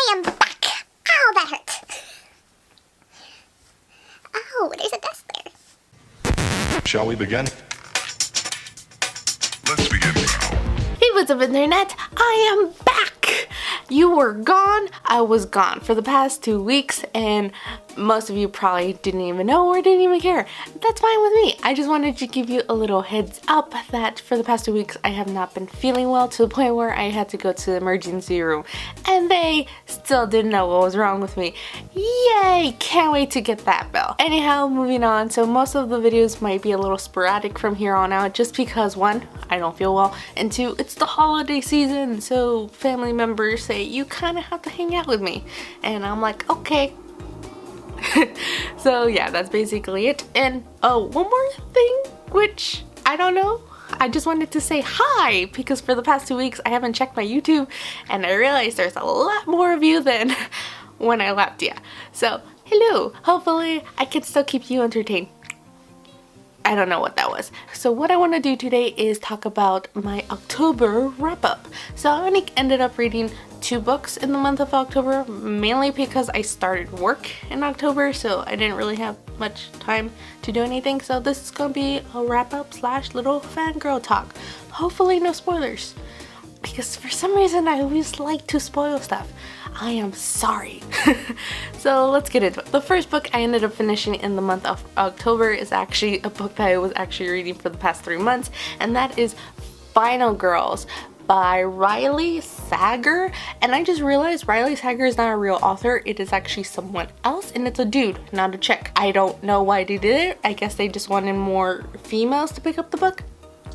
I am back. Ow, that hurt. Oh, there's a desk there. Shall we begin? Let's begin now. Hey, what's up, internet? I am back! You were gone, I was gone for the past 2 weeks, and most of you probably didn't even know or didn't even care. That's fine with me. I just wanted to give you a little heads up that for the past 2 weeks I have not been feeling well, to the point where I had to go to the emergency room, and they still didn't know what was wrong with me. Yay! Can't wait to get that bill. Anyhow, moving on. So most of the videos might be a little sporadic from here on out, just because 1, I don't feel well, and 2, it's the holiday season, so family members say you kind of have to hang out with me, and I'm like, okay. So yeah, that's basically it. And oh, one more thing, which I don't know, I just wanted to say hi, because for the past 2 weeks I haven't checked my YouTube, and I realized there's a lot more of you than when I left you. So hello, hopefully I can still keep you entertained. I don't know what that was. So what I want to do today is talk about my October wrap-up. So I only ended up reading 2 books in the month of October, mainly because I started work in October, so I didn't really have much time to do anything. So this is going to be a wrap-up / little fangirl talk. Hopefully no spoilers, because for some reason I always like to spoil stuff. I am sorry. So let's get into it. The first book I ended up finishing in the month of October is actually a book that I was actually reading for the past 3 months, and that is Final Girls by Riley Sager. And I just realized Riley Sager is not a real author, it is actually someone else, and it's a dude, not a chick. I don't know why they did it. I guess they just wanted more females to pick up the book.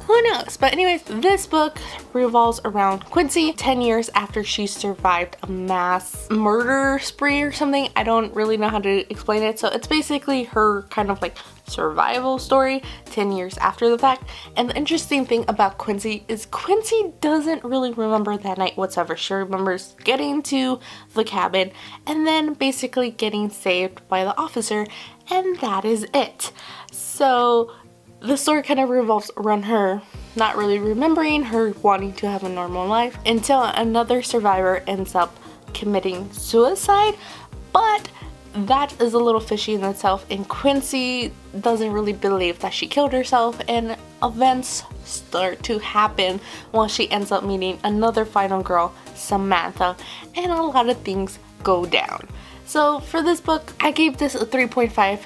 Who knows? But anyways, this book revolves around Quincy 10 years after she survived a mass murder spree or something. I don't really know how to explain it. So it's basically her kind of like survival story 10 years after the fact. And the interesting thing about Quincy is Quincy doesn't really remember that night whatsoever. She remembers getting to the cabin and then basically getting saved by the officer, and that is it. So the story kind of revolves around her not really remembering, her wanting to have a normal life, until another survivor ends up committing suicide. But that is a little fishy in itself, and Quincy doesn't really believe that she killed herself, and events start to happen while she ends up meeting another final girl, Samantha, and a lot of things go down. So for this book, I gave this a 3.5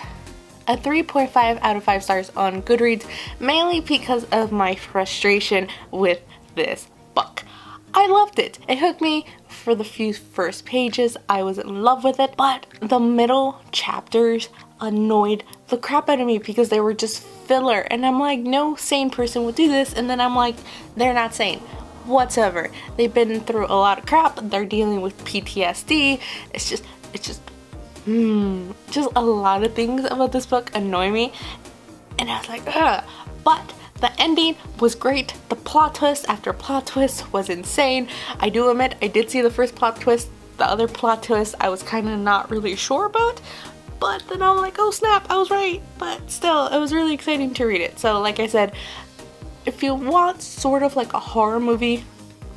out of 5 stars on Goodreads, mainly because of my frustration with this book. I loved it. It hooked me for the few first pages. I was in love with it, but the middle chapters annoyed the crap out of me because they were just filler, and I'm like, no sane person would do this. And then I'm like, they're not sane whatsoever. They've been through a lot of crap. They're dealing with PTSD. It's just a lot of things about this book annoy me, and I was like, ugh. But the ending was great. The plot twist after plot twist was insane. I do admit I did see the first plot twist. The other plot twist I was kind of not really sure about, but then I'm like, oh snap, I was right. But still, it was really exciting to read it. So like I said, if you want sort of like a horror movie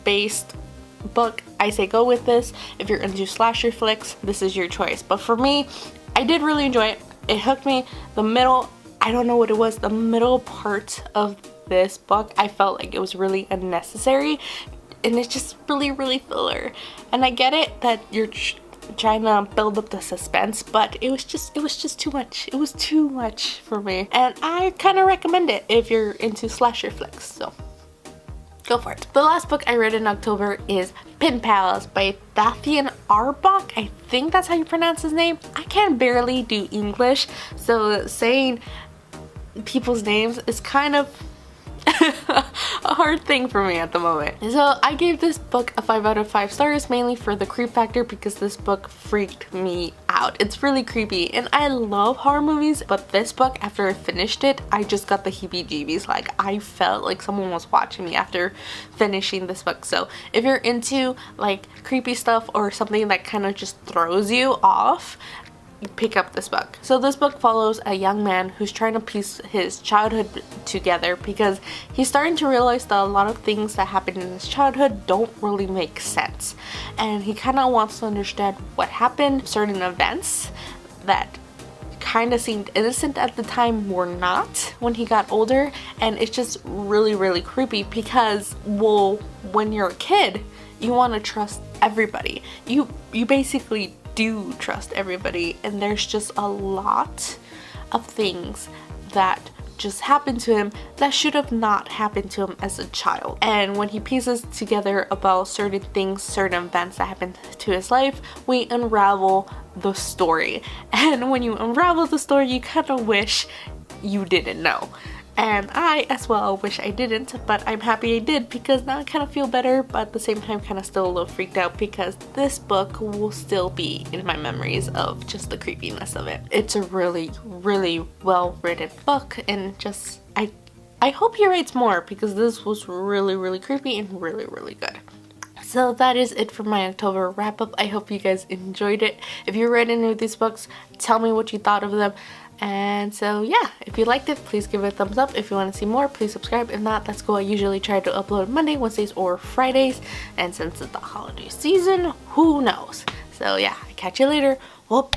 based book, I say go with this. If you're into slasher flicks, this is your choice. But for me, I did really enjoy it. It hooked me. The middle, I don't know what it was, the middle part of this book, I felt like it was really unnecessary, and it's just really filler. And I get it that you're trying to build up the suspense, but it was just too much. It was too much for me, and I kind of recommend it if you're into slasher flicks. So go for it. The last book I read in October is Pimp Alice by Dathian Arbach. I think that's how you pronounce his name. I can barely do English, so saying people's names is kind of a hard thing for me at the moment. So I gave this book a 5 out of 5 stars, mainly for the creep factor, because this book freaked me out. It's really creepy, and I love horror movies, but this book, after I finished it, I just got the heebie-jeebies. Like, I felt like someone was watching me after finishing this book. So if you're into like creepy stuff or something that kind of just throws you off, pick up this book. So this book follows a young man who's trying to piece his childhood together because he's starting to realize that a lot of things that happened in his childhood don't really make sense. And he kind of wants to understand what happened. Certain events that kind of seemed innocent at the time were not when he got older, and it's just really creepy because, well, when you're a kid you want to trust everybody. You basically do trust everybody, and there's just a lot of things that just happened to him that should have not happened to him as a child. And when he pieces together about certain things, certain events that happened to his life, we unravel the story. And when you unravel the story, you kind of wish you didn't know. And I as well wish I didn't, but I'm happy I did because now I kind of feel better, but at the same time kind of still a little freaked out because this book will still be in my memories of just the creepiness of it. It's a really well written book, and just I hope he writes more because this was really creepy and really good. So that is it for my October wrap up. I hope you guys enjoyed it. If you read any of these books, tell me what you thought of them. And so yeah, if you liked it, please give it a thumbs up. If you want to see more, please subscribe. If not, that's cool. I usually try to upload Monday, Wednesdays, or Fridays. And since it's the holiday season, who knows? So yeah, catch you later. Whoop.